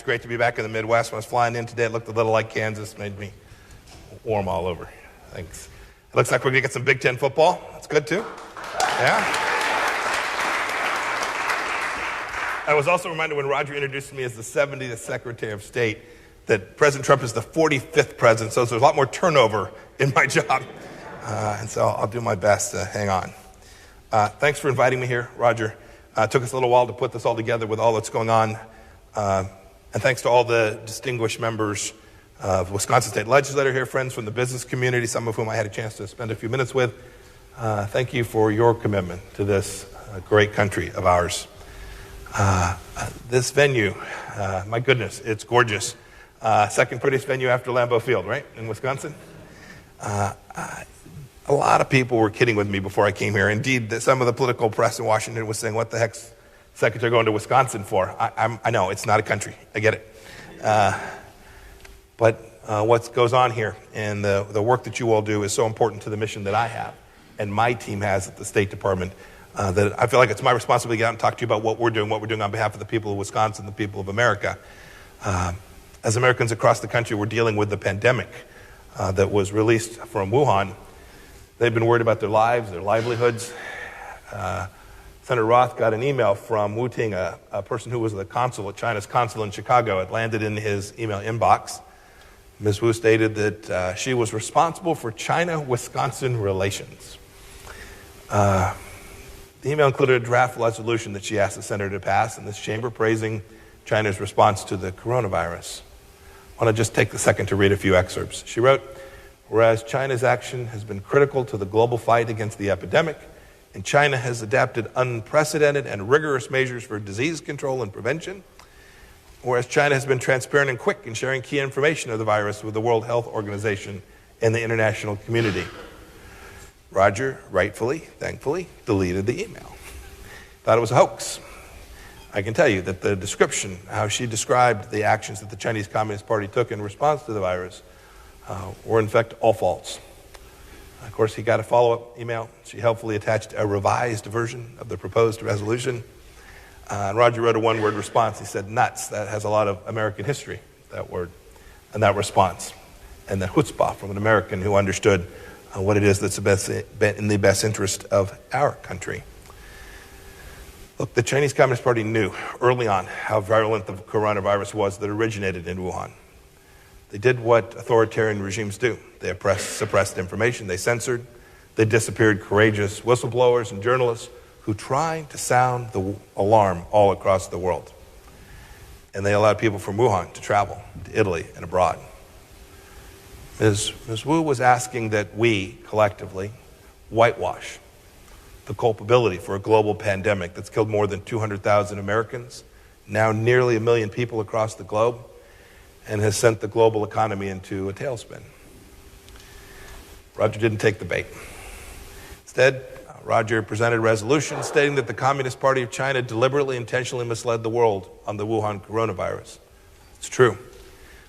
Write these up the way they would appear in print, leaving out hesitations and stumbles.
great to be back in the Midwest. When I was flying in today, it looked a little like Kansas, made me warm all over. Thanks. It looks like we're going to get some Big Ten football. That's good, too. Yeah. I was also reminded when Roger introduced me as the 70th Secretary of State that President Trump is the 45th president, so there's a lot more turnover in my job. And so I'll do my best to hang on. Thanks for inviting me here, Roger. It took us a little while to put this all together with all that's going on. And thanks to all the distinguished members of Wisconsin State Legislature here, friends from the business community, some of whom I had a chance to spend a few minutes with. Thank you for your commitment to this great country of ours. This venue, my goodness, it's gorgeous. Second prettiest venue after Lambeau Field, right, in Wisconsin? A lot of people were kidding with me before I came here. Indeed, some of the political press in Washington was saying, what the heck's Secretary going to Wisconsin for? I know, it's not a country. I get it. But what goes on here and the work that you all do is so important to the mission that I have and my team has at the State Department that I feel like it's my responsibility to get out and talk to you about what we're doing on behalf of the people of Wisconsin, the people of America. As Americans across the country, we're dealing with the pandemic that was released from Wuhan. They've been worried about their lives, their livelihoods. Senator Roth got an email from Wu Ting, a person who was the consul at China's consul in Chicago. It landed in his email inbox. Ms. Wu stated that she was responsible for China-Wisconsin relations. The email included a draft resolution that she asked the senator to pass in this chamber praising China's response to the coronavirus. I want to just take a second to read a few excerpts. She wrote, whereas China's action has been critical to the global fight against the epidemic, and China has adapted unprecedented and rigorous measures for disease control and prevention, whereas China has been transparent and quick in sharing key information of the virus with the World Health Organization and the international community. Roger, rightfully, thankfully, deleted the email. Thought it was a hoax. I can tell you that the description, how she described the actions that the Chinese Communist Party took in response to the virus, were in fact all false. Of course, he got a follow-up email. She helpfully attached a revised version of the proposed resolution. And Roger wrote a one-word response. He said, nuts. That has a lot of American history, that word, and that response. And the chutzpah from an American who understood what it is that's in the best interest of our country. Look, the Chinese Communist Party knew early on how virulent the coronavirus was that originated in Wuhan. They did what authoritarian regimes do. They suppressed information, they censored, they disappeared courageous whistleblowers and journalists who tried to sound the alarm all across the world. And they allowed people from Wuhan to travel to Italy and abroad. Ms. Wu was asking that we, collectively, whitewash the culpability for a global pandemic that's killed more than 200,000 Americans, now nearly 1 million people across the globe, and has sent the global economy into a tailspin. Roger didn't take the bait. Instead, Roger presented a resolution stating that the Communist Party of China deliberately, intentionally misled the world on the Wuhan coronavirus. It's true.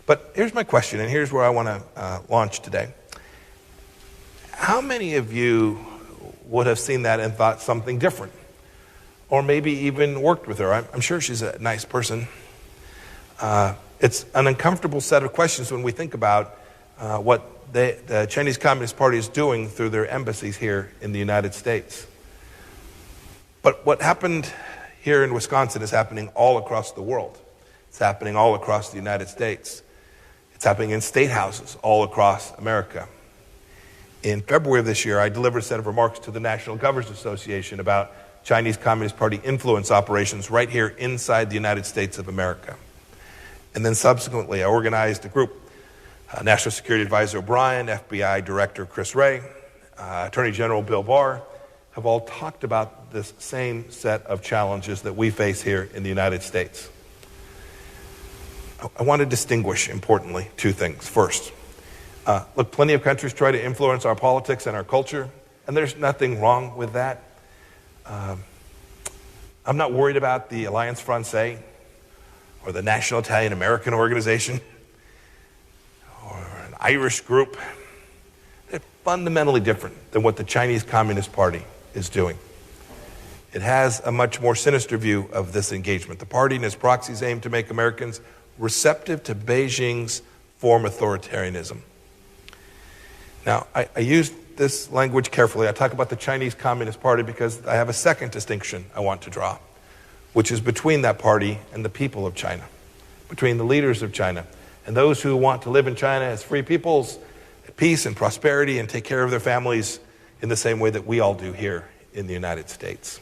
But here's my question, and here's where I want to launch today. How many of you would have seen that and thought something different? Or maybe even worked with her? I'm sure she's a nice person. It's an uncomfortable set of questions when we think about what the Chinese Communist Party is doing through their embassies here in the United States. But what happened here in Wisconsin is happening all across the world. It's happening all across the United States. It's happening in state houses all across America. In February of this year, I delivered a set of remarks to the National Governors Association about Chinese Communist Party influence operations right here inside the United States of America. And then subsequently, I organized a group. National Security Advisor O'Brien, FBI Director Chris Wray, Attorney General Bill Barr have all talked about this same set of challenges that we face here in the United States. I want to distinguish, importantly, two things. First, look, plenty of countries try to influence our politics and our culture, and there's nothing wrong with that. I'm not worried about the Alliance Francaise or the National Italian American Organization or an Irish group. They're fundamentally different than what the Chinese Communist Party is doing. It has a much more sinister view of this engagement. The party and its proxies aim to make Americans receptive to Beijing's form authoritarianism. Now, I use this language carefully. I talk about the Chinese Communist Party because I have a second distinction I want to draw, which is between that party and the people of China, between the leaders of China and those who want to live in China as free peoples, at peace and prosperity, and take care of their families in the same way that we all do here in the United States.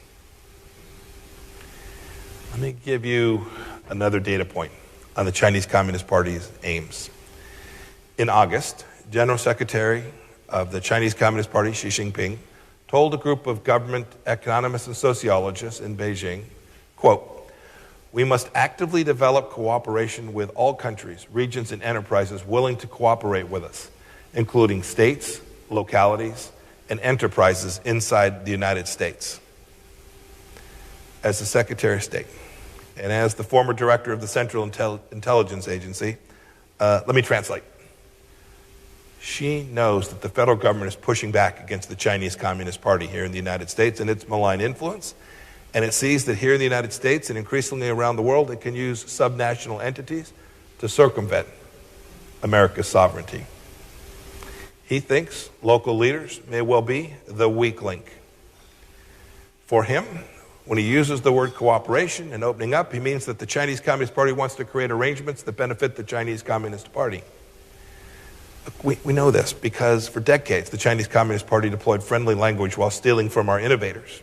Let me give you another data point on the Chinese Communist Party's aims. In August, General Secretary of the Chinese Communist Party, Xi Jinping, told a group of government economists and sociologists in Beijing, quote, "We must actively develop cooperation with all countries, regions, and enterprises willing to cooperate with us, including states, localities, and enterprises inside the United States." As the Secretary of State and as the former director of the Central Intelligence Agency, let me translate. She knows that the federal government is pushing back against the Chinese Communist Party here in the United States and its malign influence, and it sees that here in the United States and increasingly around the world, it can use subnational entities to circumvent America's sovereignty. He thinks local leaders may well be the weak link. For him, when he uses the word cooperation and opening up, he means that the Chinese Communist Party wants to create arrangements that benefit the Chinese Communist Party. We know this because for decades, the Chinese Communist Party deployed friendly language while stealing from our innovators,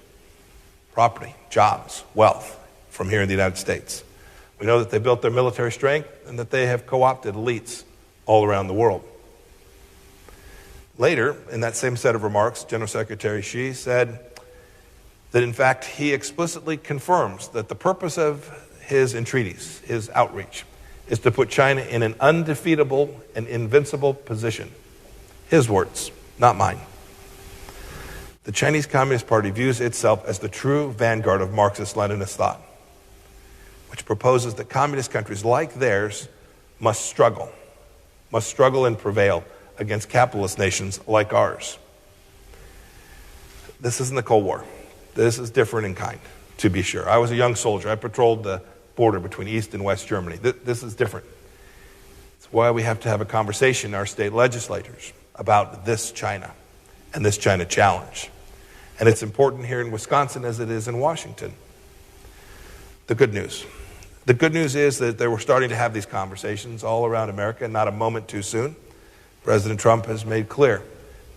property, jobs, wealth from here in the United States. We know that they built their military strength and that they have co-opted elites all around the world. Later, in that same set of remarks, General Secretary Xi said that in fact he explicitly confirms that the purpose of his entreaties, his outreach, is to put China in an undefeatable and invincible position. His words, not mine. The Chinese Communist Party views itself as the true vanguard of Marxist-Leninist thought, which proposes that communist countries like theirs must struggle and prevail against capitalist nations like ours. This isn't the Cold War. This is different in kind, to be sure. I was a young soldier. I patrolled the border between East and West Germany. This is different. It's why we have to have a conversation in our state legislators about this China and this China challenge. And it's important here in Wisconsin as it is in Washington. The good news is that they were starting to have these conversations all around America, and not a moment too soon. President Trump has made clear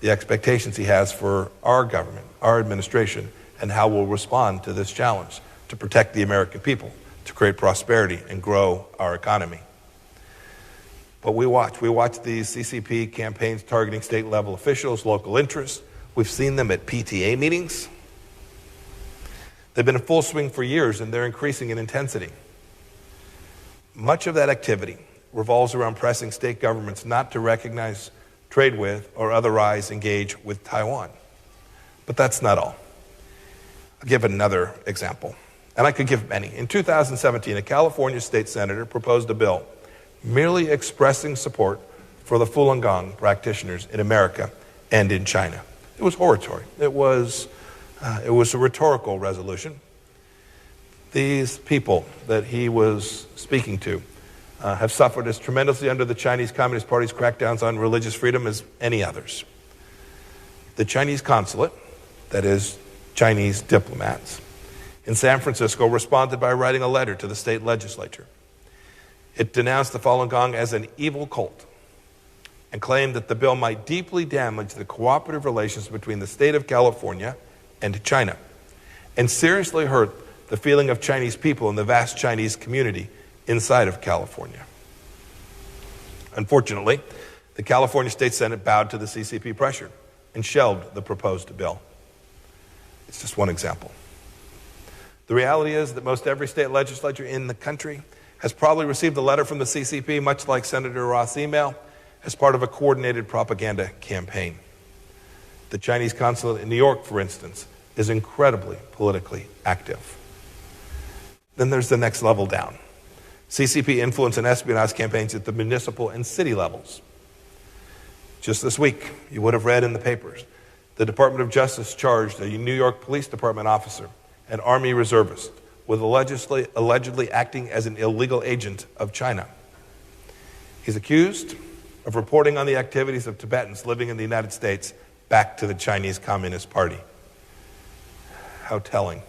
the expectations he has for our government, our administration, and how we'll respond to this challenge to protect the American people, to create prosperity and grow our economy. But we watch these CCP campaigns targeting state-level officials, local interests. We've seen them at PTA meetings. They've been in full swing for years, and they're increasing in intensity. Much of that activity revolves around pressing state governments not to recognize, trade with, or otherwise engage with Taiwan. But that's not all. I'll give another example, and I could give many. In 2017, a California state senator proposed a bill merely expressing support for the Falun Gong practitioners in America and in China. It was oratory. It was a rhetorical resolution. These people that he was speaking to have suffered as tremendously under the Chinese Communist Party's crackdowns on religious freedom as any others. The Chinese consulate, that is, Chinese diplomats, in San Francisco responded by writing a letter to the state legislature. It denounced the Falun Gong as an evil cult and claimed that the bill might deeply damage the cooperative relations between the state of California and China and seriously hurt the feeling of Chinese people in the vast Chinese community inside of California. Unfortunately, the California State Senate bowed to the CCP pressure and shelved the proposed bill. It's just one example. The reality is that most every state legislature in the country has probably received a letter from the CCP, much like Senator Roth's email, as part of a coordinated propaganda campaign. The Chinese consulate in New York, for instance, is incredibly politically active. Then there's the next level down. CCP influence and espionage campaigns at the municipal and city levels. Just this week, you would have read in the papers, the Department of Justice charged a New York Police Department officer, an Army reservist, with allegedly acting as an illegal agent of China. He's accused of reporting on the activities of Tibetans living in the United States back to the Chinese Communist Party. How telling.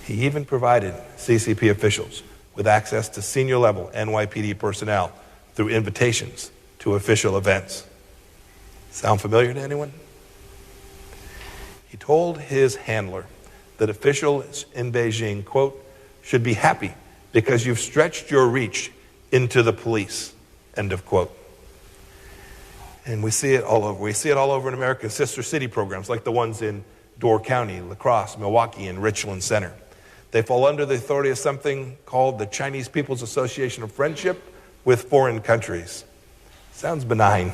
He even provided CCP officials with access to senior-level NYPD personnel through invitations to official events. Sound familiar to anyone? He told his handler that officials in Beijing, quote, should be happy because you've stretched your reach into the police, end of quote. And we see it all over. We see it all over in America's sister city programs like the ones in Door County, La Crosse, Milwaukee, and Richland Center. They fall under the authority of something called the Chinese People's Association of Friendship with Foreign Countries. Sounds benign.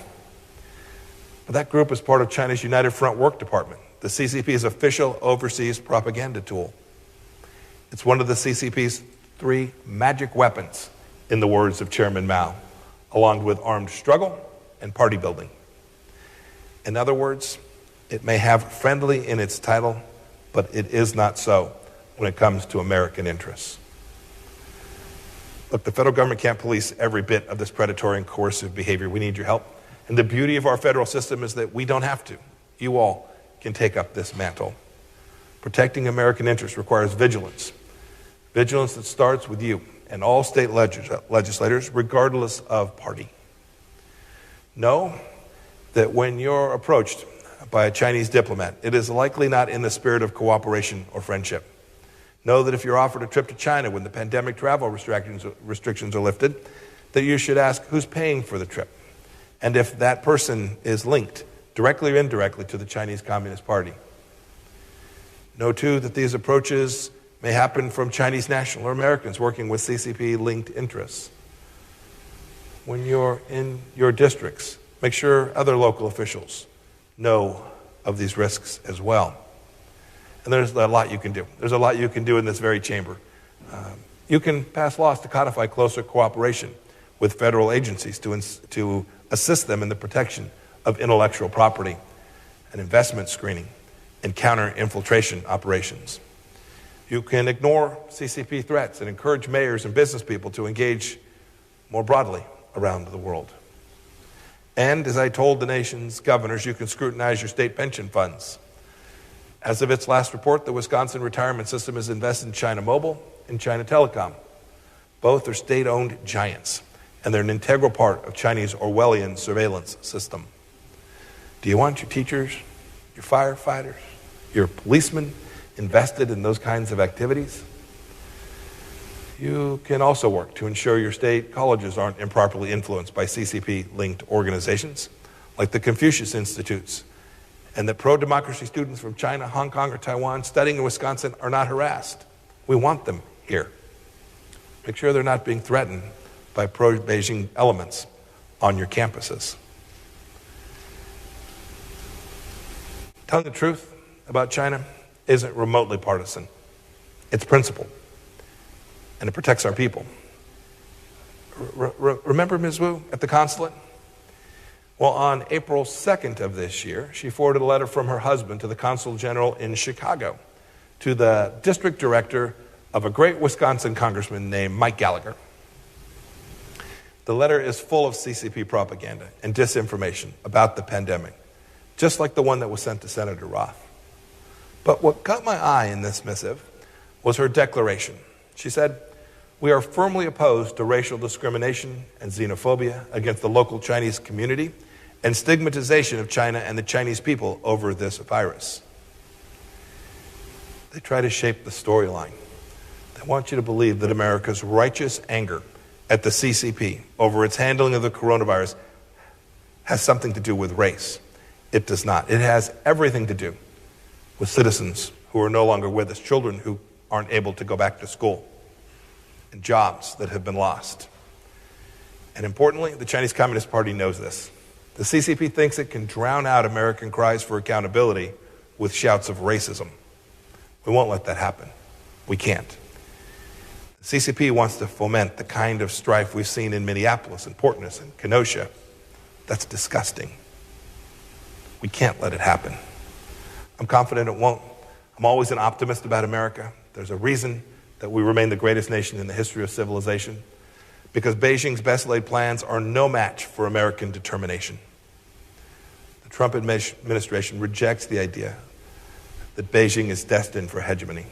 But that group is part of China's United Front Work Department, the CCP's official overseas propaganda tool. It's one of the CCP's 3 magic weapons, in the words of Chairman Mao, along with armed struggle and party building. In other words, it may have friendly in its title, but it is not so when it comes to American interests. Look, the federal government can't police every bit of this predatory and coercive behavior. We need your help. And the beauty of our federal system is that we don't have to. You all can take up this mantle. Protecting American interests requires vigilance. Vigilance that starts with you and all state legislators, regardless of party. Know that when you're approached by a Chinese diplomat, it is likely not in the spirit of cooperation or friendship. Know that if you're offered a trip to China when the pandemic travel restrictions are lifted, that you should ask who's paying for the trip, and if that person is linked, directly or indirectly, to the Chinese Communist Party. Know, too, that these approaches may happen from Chinese national or Americans working with CCP-linked interests. When you're in your districts, make sure other local officials know of these risks as well. And there's a lot you can do. There's a lot you can do in this very chamber. You can pass laws to codify closer cooperation with federal agencies to assist them in the protection of intellectual property and investment screening and counter-infiltration operations. You can ignore CCP threats and encourage mayors and business people to engage more broadly around the world. And as I told the nation's governors, you can scrutinize your state pension funds. As of its last report, the Wisconsin retirement system is invested in China Mobile and China Telecom. Both are state-owned giants, and they're an integral part of Chinese Orwellian surveillance system. Do you want your teachers, your firefighters, your policemen invested in those kinds of activities? You can also work to ensure your state colleges aren't improperly influenced by CCP-linked organizations like the Confucius Institutes, and that pro-democracy students from China, Hong Kong, or Taiwan studying in Wisconsin are not harassed. We want them here. Make sure they're not being threatened by pro-Beijing elements on your campuses. Telling the truth about China isn't remotely partisan. It's principled, and it protects our people. Remember Ms. Wu at the consulate? Well, on April 2nd of this year, she forwarded a letter from her husband to the Consul General in Chicago, to the district director of a great Wisconsin congressman named Mike Gallagher. The letter is full of CCP propaganda and disinformation about the pandemic, just like the one that was sent to Senator Roth. But what caught my eye in this missive was her declaration. She said, "We are firmly opposed to racial discrimination and xenophobia against the local Chinese community and stigmatization of China and the Chinese people over this virus." They try to shape the storyline. They want you to believe that America's righteous anger at the CCP over its handling of the coronavirus has something to do with race. It does not. It has everything to do with citizens who are no longer with us, children who aren't able to go back to school, and jobs that have been lost. And importantly, the Chinese Communist Party knows this. The CCP thinks it can drown out American cries for accountability with shouts of racism. We won't let that happen. We can't. The CCP wants to foment the kind of strife we've seen in Minneapolis and Portland and Kenosha. That's disgusting. We can't let it happen. I'm confident it won't. I'm always an optimist about America. There's a reason that we remain the greatest nation in the history of civilization. because Beijing's best laid plans are no match for American determination. The Trump administration rejects the idea that Beijing is destined for hegemony.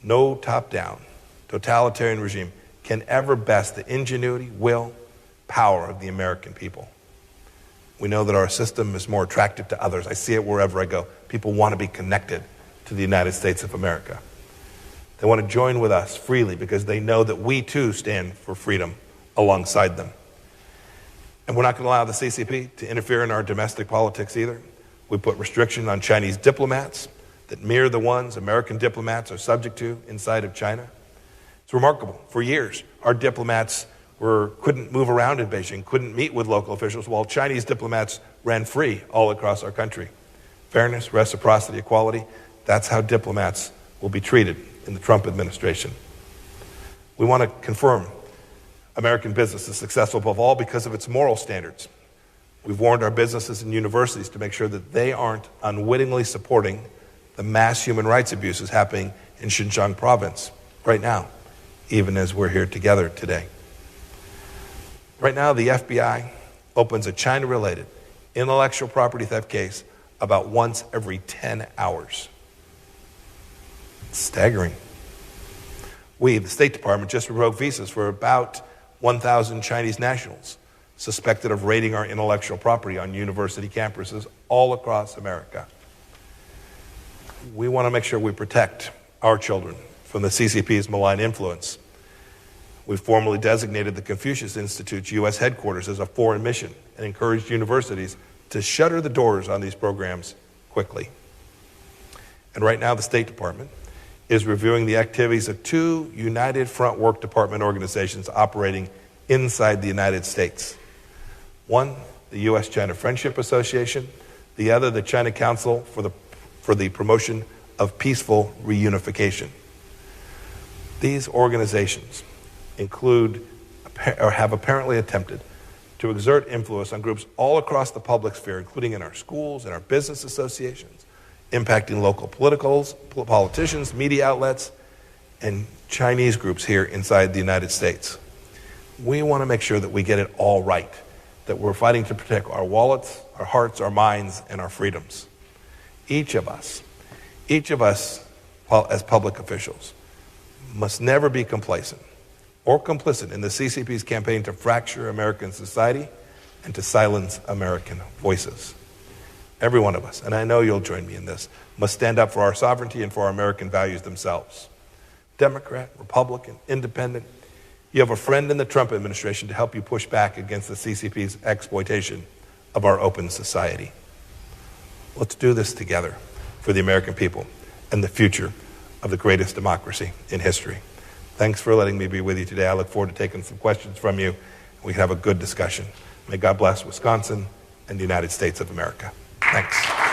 No top-down, totalitarian regime can ever best the ingenuity, will, power of the American people. We know that our system is more attractive to others. I see it wherever I go. People want to be connected to the United States of America. They want to join with us freely because they know that we too stand for freedom alongside them. And we're not going to allow the CCP to interfere in our domestic politics either. We put restriction on Chinese diplomats that mirror the ones American diplomats are subject to inside of China. It's remarkable. For years, our diplomats couldn't move around in Beijing, couldn't meet with local officials, while Chinese diplomats ran free all across our country. Fairness, reciprocity, equality, that's how diplomats will be treated in the Trump administration. We want to confirm American business is successful above all because of its moral standards. We've warned our businesses and universities to make sure that they aren't unwittingly supporting the mass human rights abuses happening in Xinjiang province right now, even as we're here together today. Right now, the FBI opens a China-related intellectual property theft case about once every 10 hours. It's staggering. We, the State Department, just revoked visas for about 1,000 Chinese nationals suspected of raiding our intellectual property on university campuses all across America. We want to make sure we protect our children from the CCP's malign influence. We formally designated the Confucius Institute's U.S. headquarters as a foreign mission and encouraged universities to shutter the doors on these programs quickly. And right now, the State Department is reviewing the activities of two United Front Work Department organizations operating inside the United States. One, the U.S.-China Friendship Association, the other, the China Council for the Promotion of Peaceful Reunification. These organizations include or have apparently attempted to exert influence on groups all across the public sphere, including in our schools and our business associations, impacting local politicians, media outlets, and Chinese groups here inside the United States. We want to make sure that we get it all right, that we're fighting to protect our wallets, our hearts, our minds, and our freedoms. Each of us as public officials must never be complacent or complicit in the CCP's campaign to fracture American society and to silence American voices. Every one of us, and I know you'll join me in this, must stand up for our sovereignty and for our American values themselves. Democrat, Republican, Independent, you have a friend in the Trump administration to help you push back against the CCP's exploitation of our open society. Let's do this together for the American people and the future of the greatest democracy in history. Thanks for letting me be with you today. I look forward to taking some questions from you. We can have a good discussion. May God bless Wisconsin and the United States of America. Thanks.